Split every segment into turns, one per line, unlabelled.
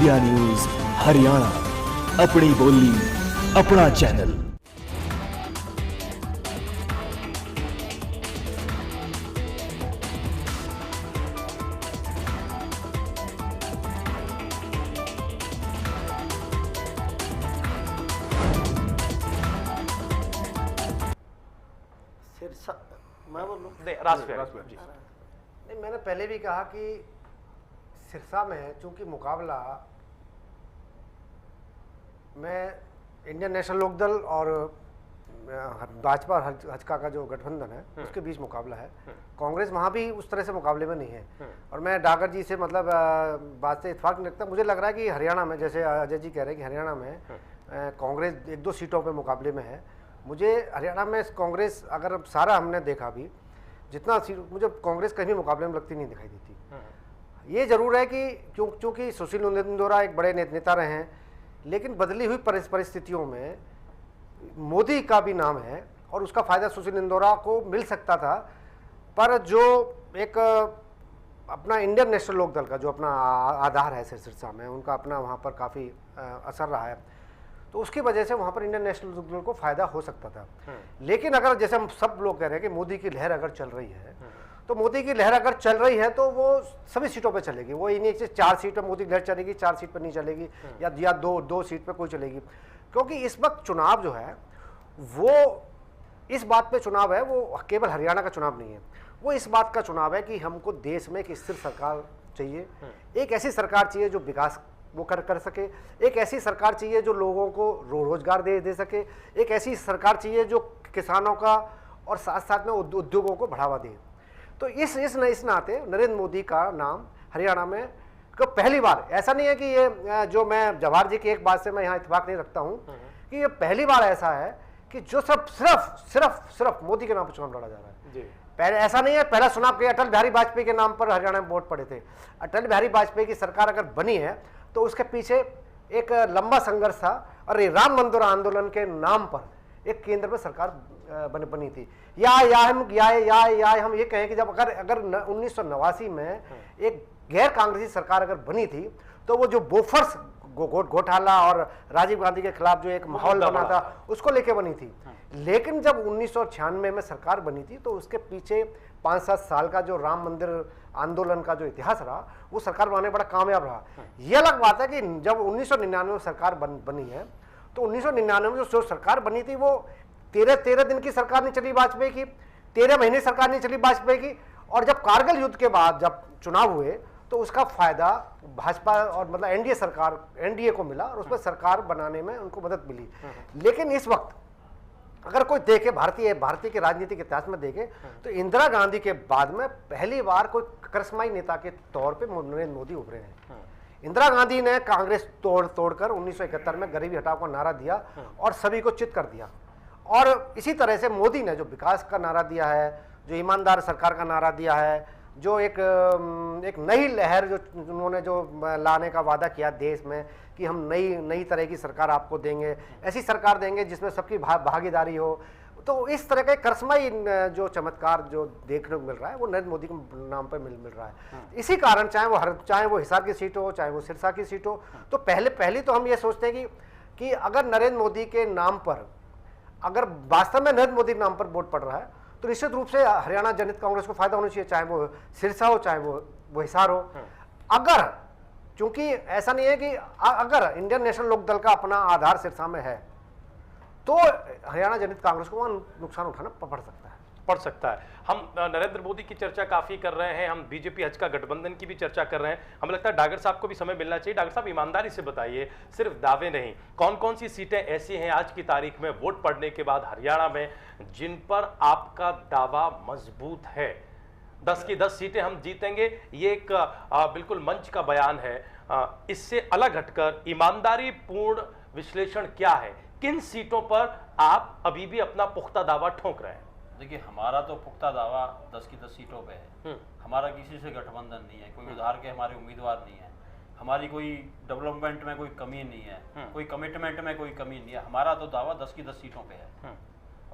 India news Haryana, अपनी बोली अपना चैनल।
मैं बोलूं?
जी।
नहीं, मैंने पहले भी कहा कि सिरसा में चूंकि मुकाबला मैं इंडियन नेशनल लोकदल और भाजपा और हजका का जो गठबंधन है उसके बीच मुकाबला है। कांग्रेस वहाँ भी उस तरह से मुकाबले में नहीं है। और मैं डागर जी से मतलब बात से इत्तेफाक नहीं रखता। मुझे लग रहा है कि हरियाणा में, जैसे अजय जी कह रहे हैं कि हरियाणा में कांग्रेस 1-2 सीटों पे मुकाबले में है। मुझे हरियाणा में कांग्रेस, अगर सारा हमने देखा भी जितना सीट, मुझे कांग्रेस कहीं भी मुकाबले में लगती नहीं दिखाई देती। ये जरूर है कि क्योंकि सुशील इंदौरा एक बड़े नेता रहे हैं, लेकिन बदली हुई परिस्थितियों में मोदी का भी नाम है और उसका फायदा सुशील इंदौरा को मिल सकता था। पर जो एक अपना इंडियन नेशनल लोकदल का जो अपना आधार है सिरसा में, उनका अपना वहाँ पर काफ़ी असर रहा है, तो उसकी वजह से वहाँ पर इंडियन नेशनल लोकदल को फायदा हो सकता था। लेकिन अगर जैसे हम सब लोग कह रहे हैं कि मोदी की लहर अगर चल रही है, तो मोदी की लहर अगर चल रही है तो वो सभी सीटों पे चलेगी। वो ये नहीं कि 4 सीट पे मोदी की लहर चलेगी, 4 सीट पे नहीं चलेगी, या 2 सीट पे कोई चलेगी। क्योंकि इस वक्त चुनाव जो है वो इस बात पे चुनाव है, वो केवल हरियाणा का चुनाव नहीं है, वो इस बात का चुनाव है कि हमको देश में एक स्थिर सरकार चाहिए। एक ऐसी सरकार चाहिए जो विकास वो कर सके। एक ऐसी सरकार चाहिए जो लोगों को रोजगार दे सके। एक ऐसी सरकार चाहिए जो किसानों का और साथ साथ में उद्योगों को बढ़ावा दे। तो इस नाते नरेंद्र मोदी का नाम हरियाणा में को पहली बार, ऐसा नहीं है कि ये जो मैं जवाहर जी की एक बात से मैं यहाँ इत्तेफाक नहीं रखता हूँ कि ये पहली बार ऐसा है कि जो सब सिर्फ मोदी के नाम पर चुनाव लड़ा जा रहा है जी। पहले ऐसा नहीं है। पहला चुनाव के अटल बिहारी वाजपेयी के नाम पर हरियाणा में वोट पड़े थे। अटल बिहारी वाजपेयी की सरकार अगर बनी है तो उसके पीछे एक लंबा संघर्ष था और ये राम मंदिर आंदोलन के नाम पर एक केंद्र में सरकार बनी थी। या हम ये कहें कि जब अगर 1989 में एक गैर कांग्रेसी सरकार अगर बनी थी तो वो जो बोफर्स घोटाला और राजीव गांधी के खिलाफ जो एक माहौल बना था उसको लेके बनी थी। लेकिन जब 1996 में सरकार बनी थी तो उसके पीछे 5-7 साल का जो राम मंदिर आंदोलन का जो इतिहास रहा, वो सरकार बनाने में बड़ा कामयाब रहा। यह अलग बात है कि जब 1999 में सरकार बनी है तो 1999 में जो सरकार बनी थी वो 13 दिन की सरकार नहीं चली वाजपेयी की, 13 महीने सरकार नहीं चली वाजपेयी की। और जब कारगिल युद्ध के बाद जब चुनाव हुए तो उसका फायदा भाजपा और मतलब एनडीए को मिला और उसमें सरकार बनाने में उनको मदद मिली। लेकिन इस वक्त अगर कोई देखे भारतीय के राजनीतिक इतिहास में देखे तो इंदिरा गांधी के बाद में पहली बार कोई करिश्माई नेता के तौर पे नरेंद्र मोदी उभरे हैं। इंदिरा गांधी ने कांग्रेस तोड़कर 1971 में गरीबी हटाओ का नारा दिया और सभी को चित कर दिया। और इसी तरह से मोदी ने जो विकास का नारा दिया है, जो ईमानदार सरकार का नारा दिया है, जो एक नई लहर जो उन्होंने जो लाने का वादा किया देश में कि हम नई तरह की सरकार आपको देंगे, ऐसी सरकार देंगे जिसमें सबकी भागीदारी हो। तो इस तरह का करिश्माई जो चमत्कार जो देखने को मिल रहा है वो नरेंद्र मोदी के नाम पर मिल रहा है। इसी कारण चाहे वो हिसार की सीट हो, चाहे वो सिरसा की सीट हो, तो पहले तो हम ये सोचते हैं कि अगर नरेंद्र मोदी के नाम पर, अगर वास्तव में नरेंद्र मोदी के नाम पर वोट पड़ रहा है तो निश्चित रूप से हरियाणा जनहित कांग्रेस को फायदा होना चाहिए, चाहे वो सिरसा हो चाहे वो हिसार हो। अगर, क्योंकि ऐसा नहीं है कि अगर इंडियन नेशनल लोकदल का अपना आधार सिरसा में है तो हरियाणा जनहित कांग्रेस को वहां नुकसान उठाना पड़ सकता है।
हम नरेंद्र मोदी की चर्चा काफी कर रहे हैं, हम बीजेपी हजका गठबंधन की भी चर्चा कर रहे हैं। हमें लगता है डागर साहब को भी समय मिलना चाहिए। डागर साहब, ईमानदारी से बताइए, सिर्फ दावे नहीं, कौन कौन सी सीटें ऐसी हैं आज की तारीख में वोट पड़ने के बाद हरियाणा में जिन पर आपका दावा मजबूत है? 10 की 10 सीटें हम जीतेंगे, ये एक बिल्कुल मंच का बयान है। इससे अलग हटकर ईमानदारी पूर्ण विश्लेषण क्या है? किन सीटों पर आप अभी भी अपना पुख्ता दावा ठोक रहे हैं?
देखिए, हमारा तो पुख्ता दावा 10 की 10 सीटों पे है। हमारा किसी से गठबंधन नहीं है, कोई उधार के हमारे उम्मीदवार नहीं है, हमारी कोई डेवलपमेंट में कोई कमी नहीं है, कोई कमिटमेंट में कोई कमी नहीं है। हमारा तो दावा 10 की 10 सीटों पे है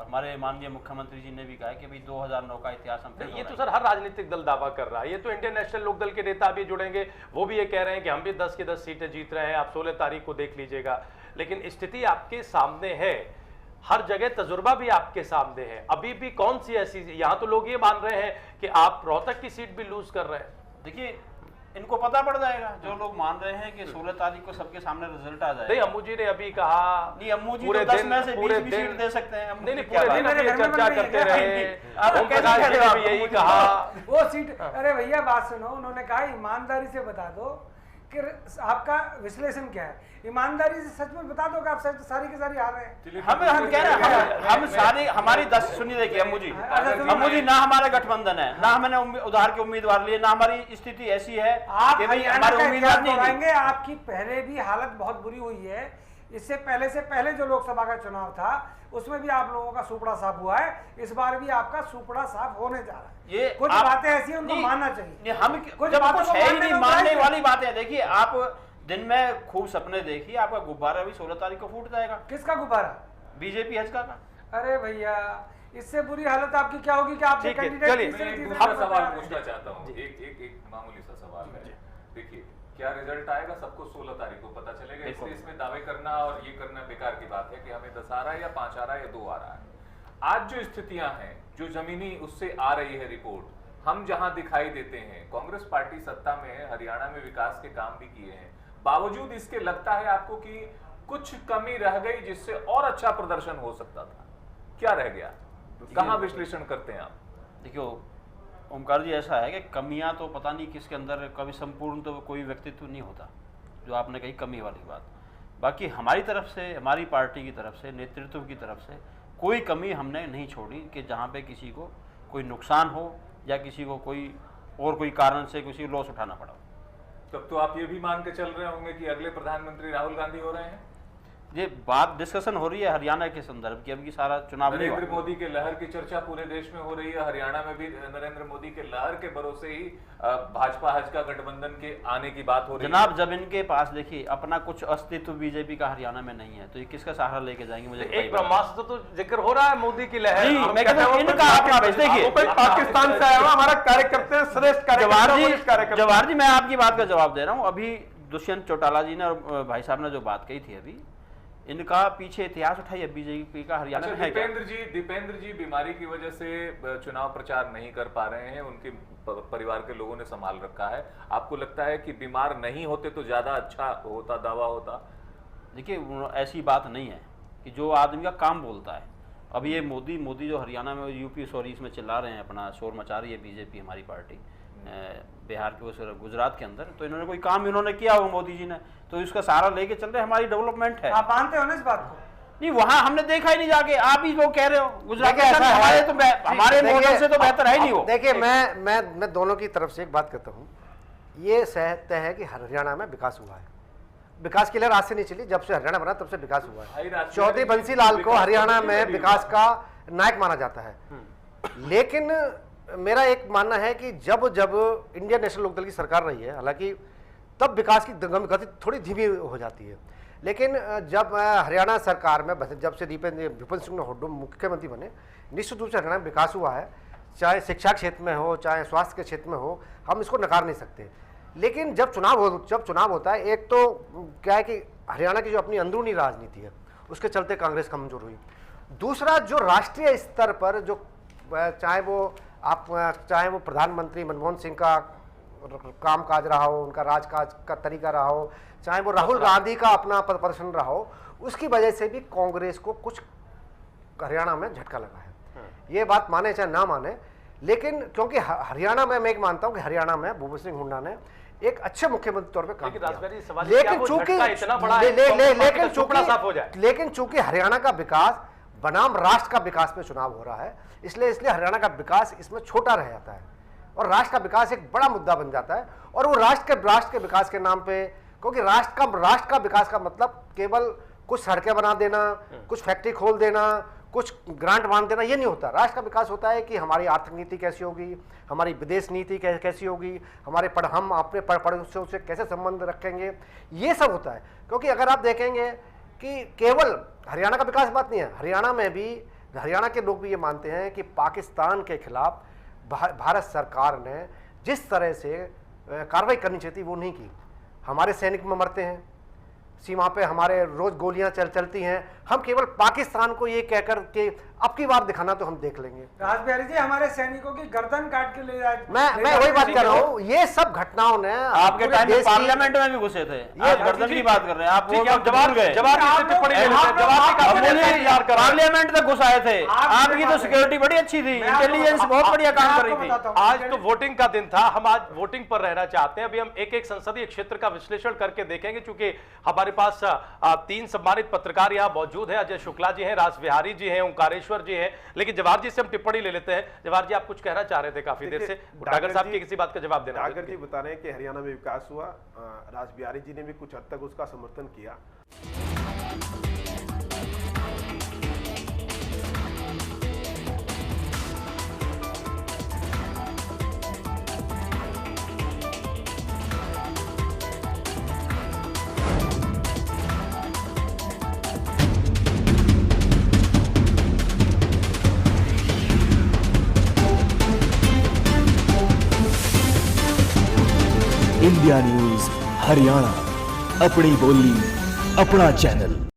हमारे माननीय मुख्यमंत्री जी ने भी कहा है कि भाई 2009 का इतिहास हम फिर
ये तो
दोहराएंगे।
सर हर राजनीतिक दल दावा कर रहा है। ये तो इंडियन नेशनल लोकदल के नेता भी जुड़ेंगे, वो भी ये कह रहे हैं कि हम भी 10 की 10 सीटें जीत रहे हैं, आप 16 तारीख को देख लीजिएगा। लेकिन स्थिति आपके सामने है, हर जगह तजुर्बा भी आपके सामने है। अभी भी कौन सी ऐसी, यहाँ तो लोग ये मान रहे हैं कि आप रोहतक की सीट भी लूज कर रहे हैं।
देखिए इनको पता पड़ जाएगा, जो लोग मान रहे हैं कि 16 तारीख को सबके सामने रिजल्ट आ
नहीं,
जाएगा।
अम्मू जी ने अभी कहा,
नहीं अम्मू जी तो 10 में से 20 भी सीट दे सकते हैं। अम्मू
नहीं
जी
नहीं,
क्या
पूरे
बात
दिन
है?
अभी ये चर्चा करते रहे,
आप
ओम
कैसे
प्रकाश
कह
जी
रहे हो
ने भी
आप?
यही कहा।
वो सीट, अरे भैया बात सुनो, उन्होंने कहा ईमानदारी से बता दो कि आपका विश्लेषण क्या है। ईमानदारी से सच में बता दो कि आप सच सारी की सारी हार रहे हैं।
हम कह रहे हैं हम सारी हमारी 10 सुनिए, देखिए अम्मू जी, अम्मू जी ना हमारा गठबंधन है, ना हमने उधार के उम्मीदवार लिए, ना हमारी स्थिति ऐसी है
आप
कि भाई
हरियाणा
हमारे
का
उम्मीदवार
इतिहास
नहीं है।
दोहराएंगे। आपकी पहले भी हालत बहुत बुरी हुई है। इससे पहले जो लोकसभा का चुनाव था उसमें भी आप लोगों का सुपड़ा साफ हुआ है। इस बार भी आपका सुपड़ा साफ होने जा रहा है।
ये
कुछ
आप-
बातें ऐसी हैं उनको
नहीं,
मानना चाहिए।
नहीं, हम
कुछ
जब
बातों
कुछ
को
है ही
मानने
नहीं
में
मानने
जायज है।
वाली बातें। देखिए आप दिन में खूब सपने देखिए, आपका गुब्बारा भी 16 तारीख को फूट जाएगा।
किसका गुब्बारा?
बीजेपी हजका का।
अरे भैया, इससे बुरी हालत आपकी क्या होगी कि आपके
ठीक है,
कैंडिडेट
चलिए।
तीसरे
मैं एक
तीसरे
दूसरा
नंबर पे
सवाल
आ रहे हैं।
पूछना चाहता हूँ। एक मामूली सा सवाल है। देखिए क्या रिजल्ट आएगा सबको 16 तारीख को पता चलेगा, इसलिए इसमें दावे करना और ये करना बेकार की बात है कि हमें 10 आ रहा है या 5 आ रहा है या 2 आ रहा है। आज जो स्थितियां हैं, जो जमीनी उससे आ रही है रिपोर्ट, हम जहां दिखाई देते हैं, कांग्रेस पार्टी सत्ता में है, हरियाणा में विकास के काम भी किए हैं, बावजूद इसके लगता है आपको कि कुछ कमी रह गई जिससे और अच्छा प्रदर्शन हो सकता था। क्या रह गया, कहां विश्लेषण करते हैं आप?
देखियो ओमकार जी, ऐसा है कि कमियां तो पता नहीं किसके अंदर, कभी संपूर्ण तो कोई व्यक्तित्व नहीं होता, जो आपने कही कमी वाली बात। बाकी हमारी तरफ से, हमारी पार्टी की तरफ से, नेतृत्व की तरफ से कोई कमी हमने नहीं छोड़ी कि जहाँ पे किसी को कोई नुकसान हो या किसी को कोई कारण से किसी को लॉस उठाना पड़ा।
तब तो आप ये भी मान के चल रहे होंगे कि अगले प्रधानमंत्री राहुल गांधी हो रहे हैं।
ये बात डिस्कशन हो रही है हरियाणा के संदर्भ की, अभी सारा चुनाव नहीं
नरेंद्र
हुआ।
मोदी के लहर की चर्चा पूरे देश में हो रही है, हरियाणा में भी नरेंद्र मोदी के लहर के भरोसे ही भाजपा हजका गठबंधन के आने की बात हो रही है।
जनाब जब इनके पास देखिए अपना कुछ अस्तित्व बीजेपी का हरियाणा में नहीं है, तो ये किसका सहारा लेके जाएंगे? मुझे
एक ब्रह्मास्त्र तो जिक्र हो रहा है मोदी की लहर।
नहीं,
हम
मैं
कहते
कहता हूं
हैं वो
इनका अपना भेज देखिए।
पाकिस्तान से आया हुआ हमारा कार्यकर्ता है, श्रेष्ठ कार्यकर्ता।
जवाहर जी मैं आपकी बात का जवाब दे रहा हूँ। अभी दुष्यंत चौटाला जी ने और भाई साहब ने जो बात कही थी, अभी इनका पीछे इतिहास उठाइए बीजेपी का हरियाणा में है क्या?
दीपेंद्र जी बीमारी की वजह से चुनाव प्रचार नहीं कर पा रहे हैं, उनके परिवार के लोगों ने संभाल रखा है। आपको लगता है कि बीमार नहीं होते तो ज्यादा अच्छा होता, दावा होता?
देखिए ऐसी बात नहीं है कि जो आदमी का काम बोलता है। अब ये मोदी जो हरियाणा में, यूपी इसमें चिल्ला रहे हैं, अपना शोर मचा रही है बीजेपी हमारी पार्टी बिहार के वो गुजरात के अंदर, तो इन्होंने कोई काम इन्होंने किया हो मोदी जी ने, तो इसका सहारा लेके चल रहे, हमारी डेवलपमेंट है।
आप मानते हो ना इस बात को?
नहीं, वहां हमने देखा ही नहीं जाके, आप ही लोग कह रहे हो गुजरात
देखिए, ऐसा है।
हमारे
देखिए,
मॉडल से तो बेहतर है ही नहीं वो।
देखिए मैं दोनों की तरफ से एक बात कहता हूँ। ये सहते है कि हरियाणा में विकास हुआ है। विकास की लहर आज से नहीं चली, जब से हरियाणा बना तब से विकास हुआ है। चौधरी बंसी लाल को हरियाणा में विकास का नायक माना जाता है। लेकिन मेरा एक मानना है कि जब इंडियन नेशनल लोकदल की सरकार रही है, हालांकि तब विकास की गति थोड़ी धीमी हो जाती है। लेकिन जब हरियाणा सरकार में जब से विपिन सिंह ने हुड्डा मुख्यमंत्री बने, निश्चित रूप से हरियाणा में विकास हुआ है, चाहे शिक्षा क्षेत्र में हो, चाहे स्वास्थ्य के क्षेत्र में हो, हम इसको नकार नहीं सकते। लेकिन जब चुनाव होता है, एक तो क्या है कि हरियाणा की जो अपनी अंदरूनी राजनीति है उसके चलते कांग्रेस कमजोर हुई। दूसरा, जो राष्ट्रीय स्तर पर जो चाहे वो प्रधानमंत्री मनमोहन सिंह का कामकाज रहा हो, उनका राजकाज का तरीका रहा हो, चाहे वो राहुल गांधी का अपना प्रदर्शन रहा हो, उसकी वजह से भी कांग्रेस को कुछ हरियाणा में झटका लगा है। ये बात माने चाहे ना माने, लेकिन क्योंकि हरियाणा में मैं एक मानता हूं कि हरियाणा में भूपेंद्र सिंह हुड्डा ने एक अच्छे मुख्यमंत्री तौर पे काम किया। लेकिन चूंकि हरियाणा का विकास बनाम राष्ट्र का विकास में चुनाव हो रहा है, इसलिए हरियाणा का विकास इसमें छोटा रह जाता है और राष्ट्र का विकास एक बड़ा मुद्दा बन जाता है। और वो राष्ट्र के विकास के नाम पे, क्योंकि राष्ट्र का विकास का मतलब केवल कुछ सड़कें बना देना, कुछ फैक्ट्री खोल देना, कुछ ग्रांट बांध देना, ये नहीं होता। राष्ट्र का विकास होता है कि हमारी आर्थिक नीति कैसी होगी, हमारी विदेश नीति कैसी होगी, हम अपने पड़ोसियों से कैसे संबंध रखेंगे, ये सब होता है। क्योंकि अगर आप देखेंगे कि केवल हरियाणा का विकास बात नहीं है, हरियाणा में भी हरियाणा के लोग भी ये मानते हैं कि पाकिस्तान के खिलाफ भारत सरकार ने जिस तरह से कार्रवाई करनी चाहिए थी वो नहीं की। हमारे सैनिक में मरते हैं, सीमा पे हमारे रोज गोलियां चलती हैं, हम केवल पाकिस्तान को ये कहकर के अब की बार दिखाना तो हम देख लेंगे।
राजबिहारी जी, हमारे सैनिकों की गर्दन काट के ले जाए।
मैं वही बात कर रहा हूँ, ये सब घटनाओं ने
आपके टाइम में पार्लियामेंट में भी घुसे थे, ये गर्दन की बात कर रहे हैं आप। जवाब गए पार्लियामेंट तक घुस आए थे, आपकी तो सिक्योरिटी बड़ी अच्छी थी, इंटेलिजेंस बहुत बढ़िया काम कर रही थी।
आज तो वोटिंग का दिन था, हम आज वोटिंग पर रहना चाहते हैं। अभी हम एक एक संसदीय क्षेत्र का विश्लेषण करके देखेंगे, क्योंकि हमारे पास 3 सम्मानित पत्रकार यहाँ मौजूद हैं। अजय शुक्ला जी हैं, रासबिहारी जी हैं, ओंकारेश्वर जी हैं। लेकिन जवाहर जी से हम टिप्पणी ले लेते हैं। जवाहर जी, आप कुछ कहना चाह रहे थे काफी देर से, डागर साहब की किसी बात का जवाब देना।
डागर जी बता रहे हैं कि हरियाणा में विकास हुआ, रासबिहारी जी ने भी कुछ हद तक उसका समर्थन किया।
इंडिया न्यूज हरियाणा, अपनी बोली अपना चैनल।